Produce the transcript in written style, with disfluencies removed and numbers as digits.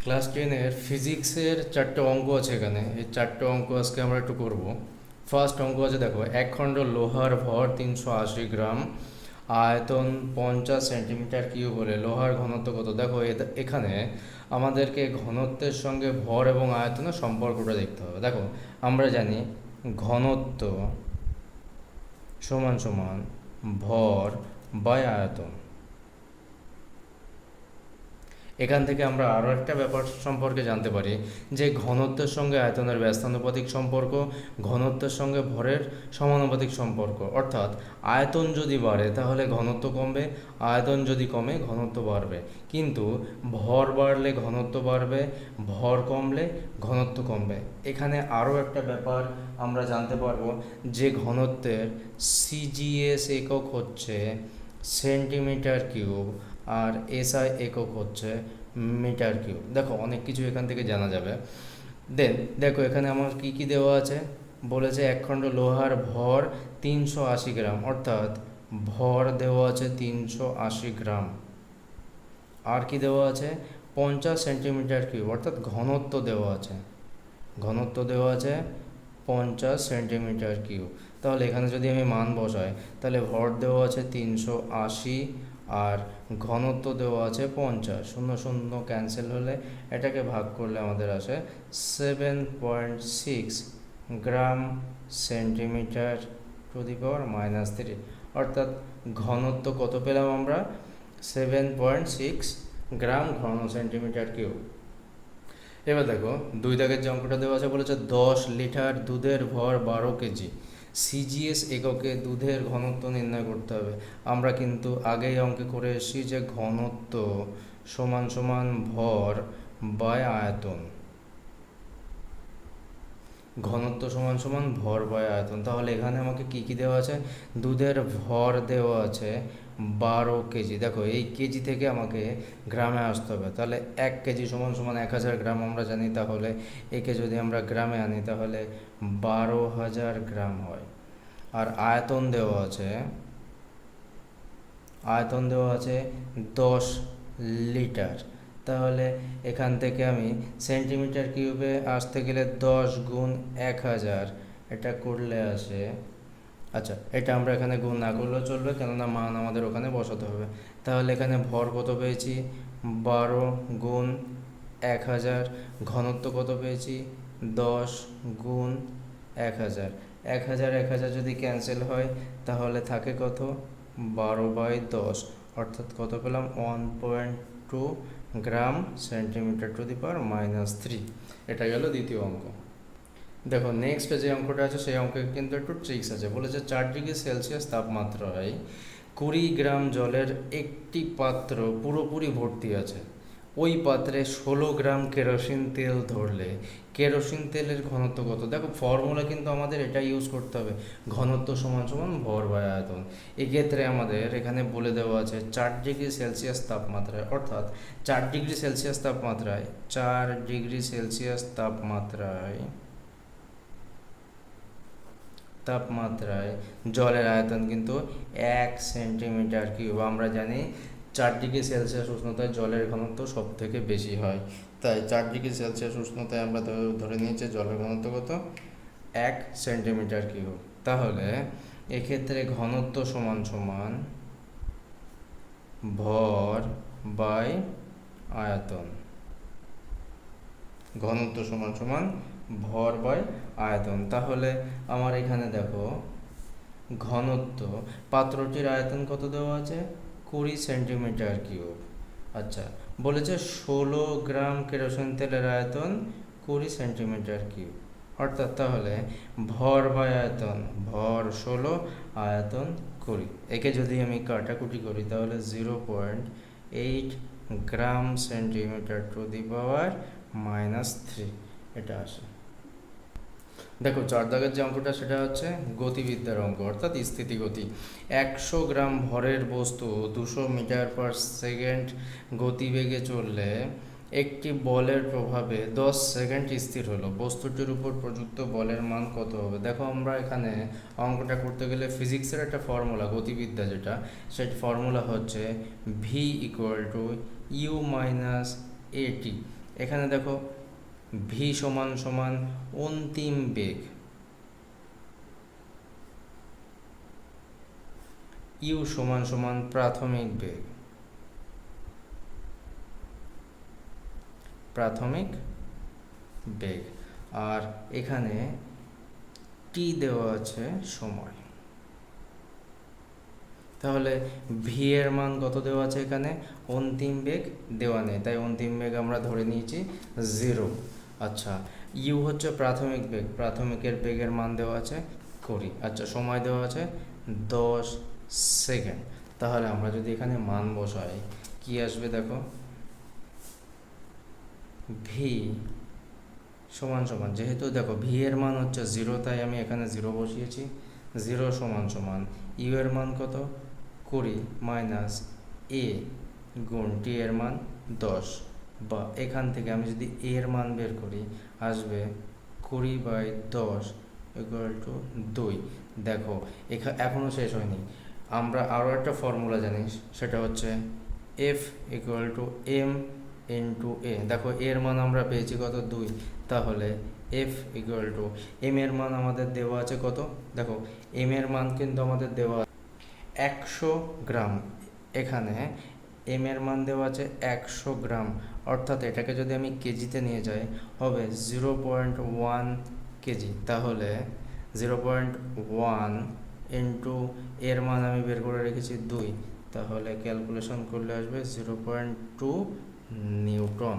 Class 10-এর ফিজিক্সের 4টে অঙ্ক আছে এখানে। এই 4টে অঙ্ক আজকে আমরা একটু করব। ফার্স্ট অঙ্ক আছে, দেখো, এক খণ্ড লোহার ভর 380 গ্রাম, আয়তন 50 সেন্টিমিটার কিউব হলে লোহার ঘনত্ব কত? দেখো, এখানে আমাদেরকে ঘনত্বের সঙ্গে ভর এবং আয়তনের সম্পর্কটা দেখতে হবে। দেখো, আমরা জানি ঘনত্ব সমান সমান ভর বাই আয়তন। এখান থেকে আমরা আরও একটা ব্যাপার সম্পর্কে জানতে পারি যে ঘনত্বের সঙ্গে আয়তনের ব্যস্তানুপাতিক সম্পর্ক, ঘনত্বের সঙ্গে ভরের সমানুপাতিক সম্পর্ক। অর্থাৎ আয়তন যদি বাড়ে তাহলে ঘনত্ব কমবে, আয়তন যদি কমে ঘনত্ব বাড়বে। কিন্তু ভর বাড়লে ঘনত্ব বাড়বে, ভর কমলে ঘনত্ব কমবে। এখানে আরও একটা ব্যাপার আমরা জানতে পারবো যে ঘনত্বের সিজিএস একক হচ্ছে সেন্টিমিটার কিউব আর এসআই একক হচ্ছে মিটার কিউব। দেখো, অনেক কিছু এখান থেকে জানা যাবে। দেন দেখো, এখানে আমার কি কি দেওয়া আছে বলেছে, এক খণ্ড লোহার ভর 380 গ্রাম, অর্থাৎ ভর দেওয়া আছে 380 গ্রাম। আর কি দেওয়া আছে? 50 সেন্টিমিটার কিউব, অর্থাৎ ঘনত্ব দেওয়া আছে, ঘনত্ব দেওয়া আছে 50 সেন্টিমিটার কিউব। তাহলে এখানে যদি আমি মান বসাই তাহলে ভর দেওয়া আছে 380 আর ঘনত্ব দেওয়া আছে 50। শূন্য শূন্য ক্যান্সেল হলে এটাকে ভাগ করলে আমাদের আসে 7.6 গ্রাম সেন্টিমিটার টু দি পাওয়ার -3। অর্থাৎ ঘনত্ব কত পেলাম আমরা? 7.6 গ্রাম ঘন সেন্টিমিটার কিউব। এবার দেখো, দুই দাগের যে অঙ্কটা দেওয়া আছে বলেছে 10 লিটার দুধের ভর 12 কেজি, সিজিএস এককে দুধের ঘনত্ব নির্ণয় করতে হবে। আমরা কিন্তু আগেই অঙ্কে করে এসেছি যে ঘনত্ব সমান সমান ভর বাই আয়তন, ঘনত্ব সমান সমান ভর বাই আয়তন। তাহলে এখানে আমাকে কি কি দেওয়া আছে? দুধের ভর দেওয়া আছে 12 কেজি। দেখো, এই কেজি থেকে আমাকে গ্রামে আসতে হবে। তাহলে 1 কেজি সমান সমান 1000 গ্রাম আমরা জানি। তাহলে একে যদি আমরা গ্রামে আনি তাহলে 12,000 গ্রাম হয়। আর আয়তন দেওয়া আছে, আয়তন দেওয়া আছে 10 লিটার। তাহলে এখান থেকে আমি সেন্টিমিটার কিউবে আসতে গেলে 10 গুণ 1000 এটা করলে আসে, আচ্ছা, এটা আমরা এখানে গুণ না করলেও চলবে, কেননা মান আমাদের ওখানে বসাতে হবে। তাহলে এখানে ভর কত পেয়েছি? 12 গুণ 1000। ঘনত্ব কত পেয়েছি? 10 গুণ 1000। 1000 যদি ক্যান্সেল হয় তাহলে থাকে কত? 12/10। অর্থাৎ কত পেলাম? 1.2 গ্রাম সেন্টিমিটার টু দি পাওয়ার -3। এটা গেল দ্বিতীয় অঙ্ক। দেখো, নেক্সট যে অঙ্কটা আছে সেই অঙ্কে কিন্তু একটু ট্রিক্স আছে। বলেছে 4 ডিগ্রি সেলসিয়াস তাপমাত্রায় 20 গ্রাম জলের একটি পাত্র পুরোপুরি ভর্তি আছে। ওই পাত্রে 16 গ্রাম কেরোসিন তেল ধরলে কেরোসিন তেলের ঘনত্ব কত? দেখো, ফর্মুলা কিন্তু আমাদের এটা ইউজ করতে হবে, ঘনত্ব সমান সমান ভর বাই আয়তন। এক্ষেত্রে আমাদের এখানে বলে দেওয়া আছে 4 ডিগ্রি সেলসিয়াস তাপমাত্রায়, অর্থাৎ 4 ডিগ্রি সেলসিয়াস তাপমাত্রায় 4 ডিগ্রি সেলসিয়াস তাপমাত্রায় জলের আয়তন কিন্তু 1 সেন্টিমিটার কিউব। আমরা জানি 4 ডিগ্রি সেলসিয়াস উষ্ণতায় জলের ঘনত্ব সব থেকে বেশি হয়। তাই 4 ডিগ্রি সেলসিয়াস উষ্ণতায় আমরা ধরে নিয়েছি জলের ঘনত্ব কত? 1 সেন্টিমিটার কিউব। তাহলে এক্ষেত্রে ঘনত্ব সমান সমান ভর বাই আয়তন, ঘনত্ব সমান সমান ভর বাই আয়তন। তাহলে আমার এখানে দেখো, ঘনত্ব, পাত্রটির আয়তন কত দেওয়া আছে? 20 সেন্টিমিটার কিউব। আচ্ছা, বলেছে 16 গ্রাম কেরোসিন তেলের আয়তন 20 সেন্টিমিটার কিউব। অর্থাৎ তাহলে ভর বাই আয়তন, ভর 16, আয়তন 20। একে যদি আমি কাটাকুটি করি তাহলে 0.8 গ্রাম সেন্টিমিটার টু দি পাওয়ার -3 এটা আসে। দেখো, 4 দাগের যে অঙ্কটা সেটা হচ্ছে গতিবিদ্যার অঙ্ক, অর্থাৎ স্থিতিগতি। 100 গ্রাম ভরের বস্তু 200 মিটার পার সেকেন্ড গতিবেগে চললে একটি বলের প্রভাবে 10 সেকেন্ড স্থির হলো। বস্তুটির উপর প্রযুক্ত বলের মান কত হবে? দেখো, আমরা এখানে অঙ্কটা করতে গেলে ফিজিক্সের একটা ফর্মুলা, গতিবিদ্যা যেটা, সেই ফর্মুলা হচ্ছে V = U - AT। এখানে দেখো ভি সমান সমান অন্তিম বেগ, ইউ সমান সমান প্রাথমিক বেগ, প্রাথমিক বেগ, আর এখানে টি দেওয়া আছে সময়। তাহলে ভি এর মান কত দেওয়া আছে এখানে? অন্তিম বেগ দেওয়া নেই, তাই অন্তিম বেগ আমরা ধরে নিয়েছি 0। আচ্ছা, ইউ হচ্ছে প্রাথমিক বেগ, প্রাথমিকের বেগের মান দেওয়া আছে 20। আচ্ছা, সময় দেওয়া আছে 10 সেকেন্ড। তাহলে আমরা যদি এখানে মান বসাই কি আসবে দেখো, ভি সমান সমান, যেহেতু দেখো ভি এর মান হচ্ছে 0 তাই আমি এখানে 0 বসিয়েছি। 0 সমান সমান ইউ এর মান কত? 20 মাইনাস এ গুণ টি এর মান 10, বা এখান থেকে আমি যদি এ এর মান বের করি আসবে 20/10 ইকুয়াল টু 2। দেখো এখনও শেষ হয়নি, আমরা আরও একটা ফর্মুলা জানি, সেটা হচ্ছে F equal to M into A. দেখো এর মান আমরা পেয়েছি কত? 2। তাহলে এফ ইকুয়াল টু এম এর মান আমাদের দেওয়া আছে কত? দেখো এম এর মান কিন্তু আমাদের দেওয়া 100 গ্রাম, এখানে এম এর মান দেওয়া আছে 100 গ্রাম, অর্থাৎ এটাকে যদি আমি কেজিতে নিয়ে যাই হবে 0.1 কেজি। তাহলে 0.1 ইন্টু এর মান আমি বের করে রেখেছি 2, তাহলে ক্যালকুলেশন করলে আসবে 0.2 নিউটন।